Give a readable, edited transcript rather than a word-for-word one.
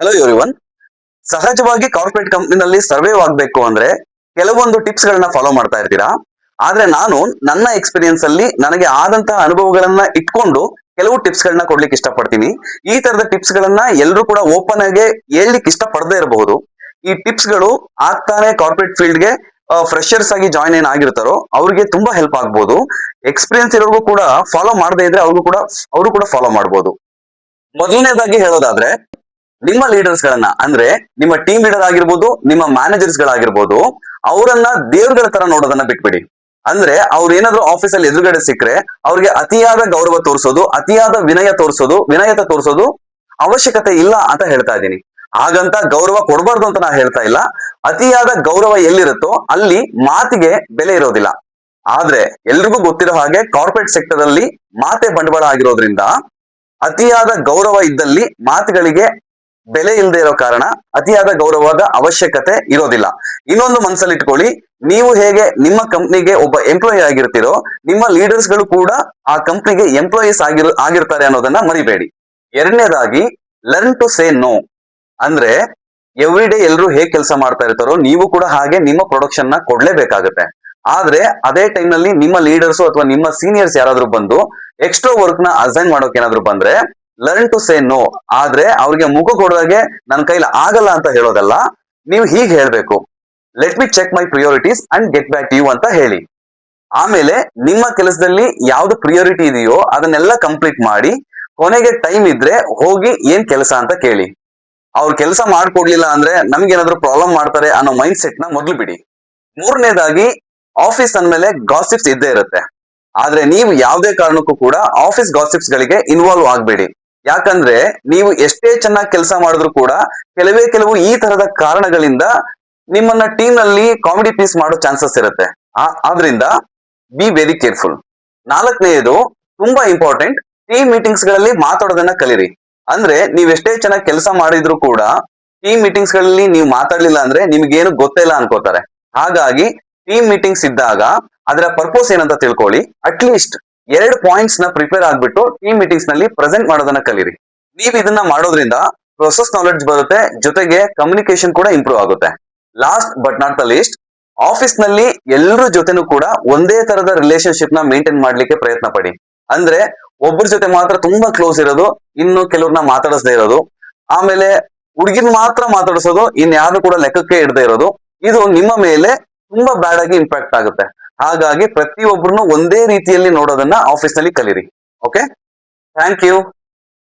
Hello everyone. ಸಹಜವಾಗಿ corporate ಕಂಪ್ನಿನಲ್ಲಿ survive ಆಗಬೇಕು ಅಂದ್ರೆ ಕೆಲವೊಂದು ಟಿಪ್ಸ್ ಗಳನ್ನ ಫಾಲೋ ಮಾಡ್ತಾ ಇರ್ತೀರಾ. ಆದ್ರೆ ನಾನು ನನ್ನ ಎಕ್ಸ್ಪೀರಿಯನ್ಸ್ ಅಲ್ಲಿ ನನಗೆ ಆದಂತಹ ಅನುಭವಗಳನ್ನ ಇಟ್ಕೊಂಡು ಕೆಲವು ಟಿಪ್ಸ್ ಗಳನ್ನ ಕೊಡ್ಲಿಕ್ಕೆ ಇಷ್ಟಪಡ್ತೀನಿ. ಈ ತರದ ಟಿಪ್ಸ್ ಗಳನ್ನ ಎಲ್ಲರೂ ಕೂಡ ಓಪನ್ ಆಗಿ ಹೇಳ್ಲಿಕ್ಕೆ ಇಷ್ಟಪಡದೇ ಇರಬಹುದು. ಈ ಟಿಪ್ಸ್ ಗಳು ಆಗ್ತಾನೆ ಕಾರ್ಪೊರೇಟ್ ಫೀಲ್ಡ್ ಗೆ ಫ್ರೆಶರ್ಸ್ ಆಗಿ ಜಾಯ್ನ್ ಏನ್ ಆಗಿರ್ತಾರೋ ಅವ್ರಿಗೆ ತುಂಬಾ ಹೆಲ್ಪ್ ಆಗ್ಬೋದು. ಎಕ್ಸ್ಪೀರಿಯನ್ಸ್ ಇರೋರ್ಗೂ ಕೂಡ ಫಾಲೋ ಮಾಡದೇ ಇದ್ರೆ ಅವರು ಕೂಡ ಫಾಲೋ ಮಾಡಬಹುದು. ಮೊದಲನೇದಾಗಿ ಹೇಳೋದಾದ್ರೆ, ನಿಮ್ಮ ಲೀಡರ್ಸ್ ಗಳನ್ನ ಅಂದ್ರೆ ನಿಮ್ಮ ಟೀಮ್ ಲೀಡರ್ ಆಗಿರ್ಬೋದು, ನಿಮ್ಮ ಮ್ಯಾನೇಜರ್ಸ್ ಗಳಾಗಿರ್ಬೋದು, ಅವರನ್ನ ದೇವ್ರಗಳ ತರ ನೋಡೋದನ್ನ ಬಿಟ್ಬಿಡಿ. ಅಂದ್ರೆ ಅವ್ರು ಏನಾದ್ರು ಆಫೀಸ್ ಅಲ್ಲಿ ಎದುರುಗಡೆ ಸಿಕ್ಕರೆ ಅವ್ರಿಗೆ ಅತಿಯಾದ ಗೌರವ ತೋರಿಸೋದು, ಅತಿಯಾದ ವಿನಯತೆ ತೋರಿಸೋದು ಅವಶ್ಯಕತೆ ಇಲ್ಲ ಅಂತ ಹೇಳ್ತಾ ಇದ್ದೀನಿ. ಹಾಗಂತ ಗೌರವ ಕೊಡಬಾರ್ದು ಅಂತ ನಾ ಹೇಳ್ತಾ ಇಲ್ಲ. ಅತಿಯಾದ ಗೌರವ ಎಲ್ಲಿರುತ್ತೋ ಅಲ್ಲಿ ಮಾತಿಗೆ ಬೆಲೆ ಇರೋದಿಲ್ಲ. ಆದ್ರೆ ಎಲ್ರಿಗೂ ಗೊತ್ತಿರೋ ಹಾಗೆ ಕಾರ್ಪೊರೇಟ್ ಸೆಕ್ಟರ್ ಅಲ್ಲಿ ಮಾತೆ ಬಂಡವಾಳ ಆಗಿರೋದ್ರಿಂದ ಅತಿಯಾದ ಗೌರವ ಇದ್ದಲ್ಲಿ ಮಾತುಗಳಿಗೆ ಬೆಲೆ ಇಲ್ಲದೆ ಇರೋ ಕಾರಣ ಅತಿಯಾದ ಗೌರವದ ಅವಶ್ಯಕತೆ ಇರೋದಿಲ್ಲ. ಇನ್ನೊಂದು ಮನಸ್ಸಲ್ಲಿ ಇಟ್ಕೊಳ್ಳಿ, ನೀವು ಹೇಗೆ ನಿಮ್ಮ ಕಂಪ್ನಿಗೆ ಒಬ್ಬ ಎಂಪ್ಲಾಯಿ ಆಗಿರ್ತೀರೋ ನಿಮ್ಮ ಲೀಡರ್ಸ್ ಗಳು ಕೂಡ ಆ ಕಂಪ್ನಿಗೆ ಎಂಪ್ಲಾಯೀಸ್ ಆಗಿರ್ತಾರೆ ಅನ್ನೋದನ್ನ ಮರಿಬೇಡಿ. ಎರಡನೇದಾಗಿ, ಲರ್ನ್ ಟು ಸೇ ನೋ. ಅಂದ್ರೆ ಎವ್ರಿ ಡೇ ಎಲ್ಲರೂ ಹೇಗೆ ಕೆಲಸ ಮಾಡ್ತಾ ಇರ್ತಾರೋ ನೀವು ಕೂಡ ಹಾಗೆ ನಿಮ್ಮ ಪ್ರೊಡಕ್ಷನ್ ನ ಕೊಡ್ಲೇಬೇಕಾಗುತ್ತೆ. ಆದ್ರೆ ಅದೇ ಟೈಮ್ ನಲ್ಲಿ ನಿಮ್ಮ ಲೀಡರ್ಸ್ ಅಥವಾ ನಿಮ್ಮ ಸೀನಿಯರ್ಸ್ ಯಾರಾದ್ರೂ ಬಂದು ಎಕ್ಸ್ಟ್ರಾ ವರ್ಕ್ ನ ಅಸೈನ್ ಮಾಡೋಕೆ ಏನಾದ್ರು ಬಂದ್ರೆ ಲರ್ನ್ ಟು ಸೇ ನೋ. ಆದ್ರೆ ಅವ್ರಿಗೆ ಮುಖ ಕೊಡೋದಾಗೆ ನನ್ನ ಕೈಲಿ ಆಗಲ್ಲ ಅಂತ ಹೇಳೋದಲ್ಲ, ನೀವು ಹೀಗೆ ಹೇಳ್ಬೇಕು: let me check my priorities and get back to you ಅಂತ ಹೇಳಿ. ಆಮೇಲೆ ನಿಮ್ಮ ಕೆಲಸದಲ್ಲಿ ಯಾವ್ದು ಪ್ರಿಯಾರಿಟಿ ಇದೆಯೋ ಅದನ್ನೆಲ್ಲ ಕಂಪ್ಲೀಟ್ ಮಾಡಿ ಕೊನೆಗೆ ಟೈಮ್ ಇದ್ರೆ ಹೋಗಿ ಏನ್ ಕೆಲಸ ಅಂತ ಕೇಳಿ. ಅವ್ರ ಕೆಲಸ ಮಾಡ್ಕೊಡ್ಲಿಲ್ಲ ಅಂದ್ರೆ ನಮ್ಗೇನಾದ್ರೂ ಪ್ರಾಬ್ಲಮ್ ಮಾಡ್ತಾರೆ ಅನ್ನೋ ಮೈಂಡ್ ಸೆಟ್ ನ ಮೊದಲು ಬಿಡಿ. ಮೂರನೇದಾಗಿ, ಆಫೀಸ್ ಅಂದ್ಮೇಲೆ ಗಾಸಿಪ್ಸ್ ಇದ್ದೇ ಇರುತ್ತೆ. ಆದ್ರೆ ನೀವು ಯಾವುದೇ ಕಾರಣಕ್ಕೂ ಕೂಡ ಆಫೀಸ್ ಗಾಸಿಪ್ಸ್ ಗಳಿಗೆ ಇನ್ವಾಲ್ವ್ ಆಗ್ಬೇಡಿ. ಯಾಕಂದ್ರೆ ನೀವು ಎಷ್ಟೇ ಚೆನ್ನಾಗಿ ಕೆಲಸ ಮಾಡಿದ್ರು ಕೂಡ ಕೆಲವು ಈ ತರದ ಕಾರಣಗಳಿಂದ ನಿಮ್ಮನ್ನ ಟೀಮ್ ನಲ್ಲಿ ಕಾಮಿಡಿ ಪೀಸ್ ಮಾಡೋ ಚಾನ್ಸಸ್ ಇರುತ್ತೆ. ಆದ್ರಿಂದ ಬಿ ವೆರಿ ಕೇರ್ಫುಲ್. ನಾಲ್ಕನೆಯದು, ತುಂಬಾ ಇಂಪಾರ್ಟೆಂಟ್, ಟೀಮ್ ಮೀಟಿಂಗ್ಸ್ ಗಳಲ್ಲಿ ಮಾತಾಡೋದನ್ನ ಕಲೀರಿ. ಅಂದ್ರೆ ನೀವ್ ಎಷ್ಟೇ ಚೆನ್ನಾಗಿ ಕೆಲಸ ಮಾಡಿದ್ರು ಕೂಡ ಟೀಮ್ ಮೀಟಿಂಗ್ಸ್ ಗಳಲ್ಲಿ ನೀವು ಮಾತಾಡ್ಲಿಲ್ಲ ಅಂದ್ರೆ ನಿಮ್ಗೇನು ಗೊತ್ತಿಲ್ಲ ಅನ್ಕೋತಾರೆ. ಹಾಗಾಗಿ ಟೀಮ್ ಮೀಟಿಂಗ್ಸ್ ಇದ್ದಾಗ ಅದರ ಪರ್ಪೋಸ್ ಏನಂತ ತಿಳ್ಕೊಳ್ಳಿ. ಅಟ್ಲೀಸ್ಟ್ 2 ಪಾಯಿಂಟ್ಸ್ ನ ಪ್ರಿಪೇರ್ ಆಗ್ಬಿಟ್ಟು ಟೀಮ್ ಮೀಟಿಂಗ್ಸ್ ನಲ್ಲಿ ಪ್ರೆಸೆಂಟ್ ಮಾಡೋದನ್ನ ಕಲೀರಿ. ನೀವು ಇದನ್ನ ಮಾಡೋದ್ರಿಂದ ಪ್ರೊಸೆಸ್ ನಾಲೆಡ್ಜ್ ಬರುತ್ತೆ, ಜೊತೆಗೆ ಕಮ್ಯುನಿಕೇಶನ್ ಕೂಡ ಇಂಪ್ರೂವ್ ಆಗುತ್ತೆ. Last but not the least, office ನಲ್ಲಿ ಎಲ್ಲರ ಜೊತೆನೂ ಕೂಡ ಒಂದೇ ತರದ ರಿಲೇಶನ್ಶಿಪ್ ನ ಮೇಂಟೈನ್ ಮಾಡ್ಲಿಕ್ಕೆ ಪ್ರಯತ್ನ ಪಡಿ. ಅಂದ್ರೆ ಒಬ್ಬರ ಜೊತೆ ಮಾತ್ರ ತುಂಬಾ ಕ್ಲೋಸ್ ಇರೋದು, ಇನ್ನು ಕೆಲವ್ರನ್ನ ಮಾತಾಡಿಸದೇ ಇರೋದು, ಆಮೇಲೆ ಹುಡುಗಿನ ಮಾತ್ರ ಮಾತಾಡಿಸೋದು, ಇನ್ಯಾರು ಕೂಡ ಲೆಕ್ಕಕ್ಕೆ ಇಡದೆ ಇರೋದು, ಇದು ನಿಮ್ಮ ಮೇಲೆ ತುಂಬಾ ಬ್ಯಾಡ್ ಆಗಿ ಇಂಪ್ಯಾಕ್ಟ್ ಆಗುತ್ತೆ. ಹಾಗಾಗಿ ಪ್ರತಿಯೊಬ್ಬರನ್ನು ಒಂದೇ ರೀತಿಯಲ್ಲಿ ನೋಡೋದನ್ನ ಆಫೀಸ್ ನಲ್ಲಿ ಕಲೀರಿ. Okay, thank you.